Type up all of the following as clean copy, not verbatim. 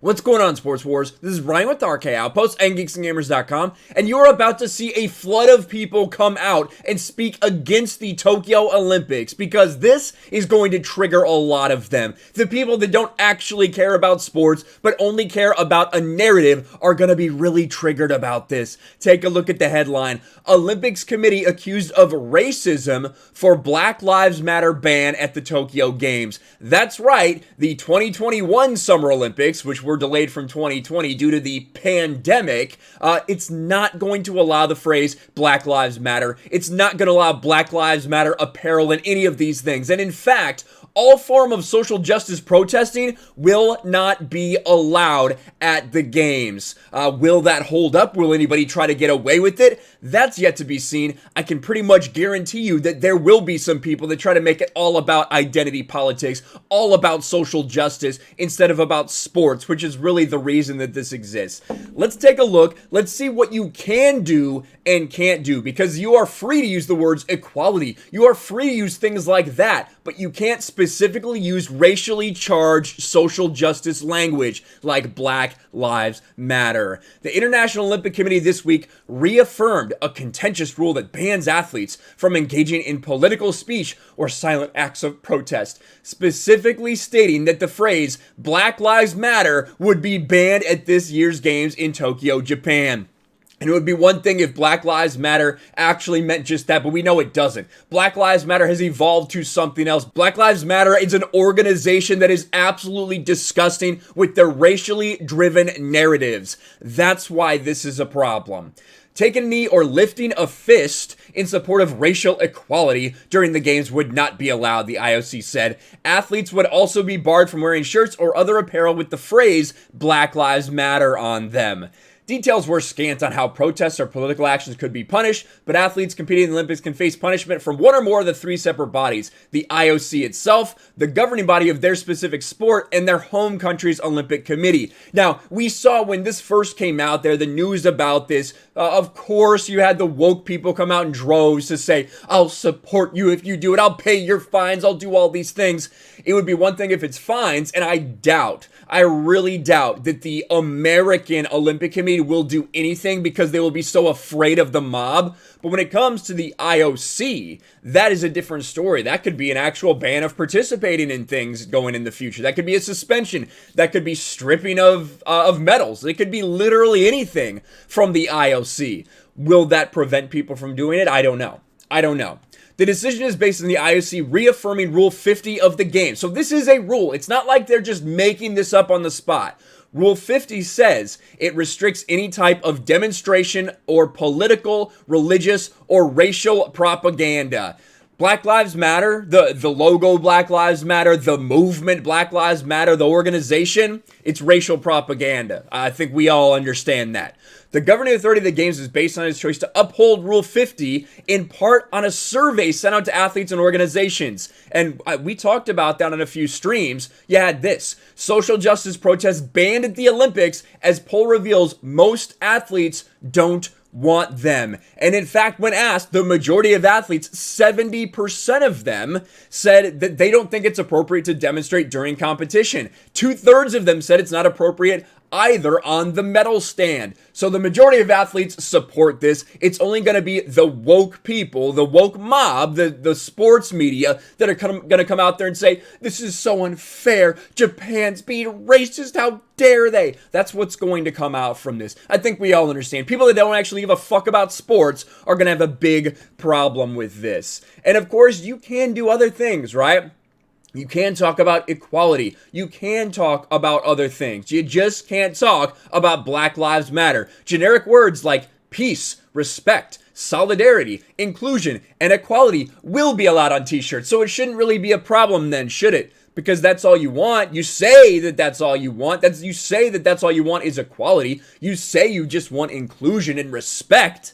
What's going on, Sports Wars? This is Ryan with the RK Outpost and GeeksGamers.com, and you're about to see a flood of people come out and speak against the Tokyo Olympics because this is going to trigger a lot of them. The people that don't actually care about sports but only care about a narrative are going to be really triggered about this. Take a look at the headline. Olympics Committee accused of racism for Black Lives Matter ban at the Tokyo Games. That's right, the 2021 Summer Olympics, which were delayed from 2020 due to the pandemic, it's not going to allow the phrase Black Lives Matter. It's not going to allow Black Lives Matter apparel and any of these things. And in fact, all form of social justice protesting will not be allowed at the games. Will that hold up? Will anybody try to get away with it? That's yet to be seen. I can pretty much guarantee you that there will be some people that try to make it all about identity politics, all about social justice, instead of about sports, which is really the reason that this exists. Let's take a look. Let's see what you can do and can't do, because you are free to use the words equality. You are free to use things like that, but you can't specifically use racially charged social justice language like Black Lives Matter. The International Olympic Committee this week reaffirmed a contentious rule that bans athletes from engaging in political speech or silent acts of protest, specifically stating that the phrase Black Lives Matter would be banned at this year's games in Tokyo, Japan. And it would be one thing if Black Lives Matter actually meant just that, but we know it doesn't. Black Lives Matter has evolved to something else. Black Lives Matter is an organization that is absolutely disgusting with their racially driven narratives. That's why this is a problem. Taking a knee or lifting a fist in support of racial equality during the games would not be allowed, the IOC said. Athletes would also be barred from wearing shirts or other apparel with the phrase Black Lives Matter on them. Details were scant on how protests or political actions could be punished, but athletes competing in the Olympics can face punishment from one or more of the three separate bodies: the IOC itself, the governing body of their specific sport, and their home country's Olympic Committee. Now, we saw when this first came out there, the news about this, of course, you had the woke people come out in droves to say, I'll support you if you do it, I'll pay your fines, I'll do all these things. It would be one thing if it's fines, and I really doubt that the American Olympic Committee will do anything because they will be so afraid of the mob. But when it comes to the IOC, that is a different story. That could be an actual ban of participating in things going in the future. That could be a suspension. That could be stripping of medals. It could be literally anything from the IOC. Will that prevent people from doing it? I don't know. The decision is based on the IOC reaffirming Rule 50 of the game. So this is a rule. It's not like they're just making this up on the spot. Rule 50 says it restricts any type of demonstration or political, religious, or racial propaganda. Black Lives Matter, the logo Black Lives Matter, the movement Black Lives Matter, the organization, it's racial propaganda. I think we all understand that. The governing authority of the games is based on its choice to uphold Rule 50 in part on a survey sent out to athletes and organizations. And we talked about that on a few streams. You had this: social justice protests banned at the Olympics as poll reveals most athletes don't want them. And in fact, when asked, the majority of athletes, 70% of them, said that they don't think it's appropriate to demonstrate during competition. 2/3 of them said it's not appropriate either on the medal stand. So the majority of athletes support this. It's only going to be the woke people, the woke mob, the sports media that are going to come out there and say, this is so unfair. Japan's being racist. How dare they? That's what's going to come out from this. I think we all understand. People that don't actually give a fuck about sports are going to have a big problem with this. And of course, you can do other things, right? You can talk about equality. You can talk about other things. You just can't talk about Black Lives Matter. Generic words like peace, respect, solidarity, inclusion, and equality will be allowed on t-shirts. So it shouldn't really be a problem then, should it? Because that's all you want. You say that that's all you want. You say that that's all you want is equality. You say you just want inclusion and respect.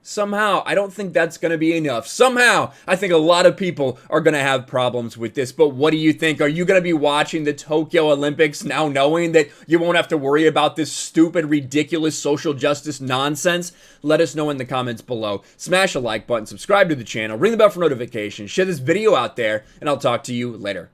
Somehow, I don't think that's going to be enough. Somehow, I think a lot of people are going to have problems with this. But what do you think? Are you going to be watching the Tokyo Olympics now knowing that you won't have to worry about this stupid, ridiculous social justice nonsense? Let us know in the comments below. Smash a like button, subscribe to the channel, ring the bell for notifications, share this video out there, and I'll talk to you later.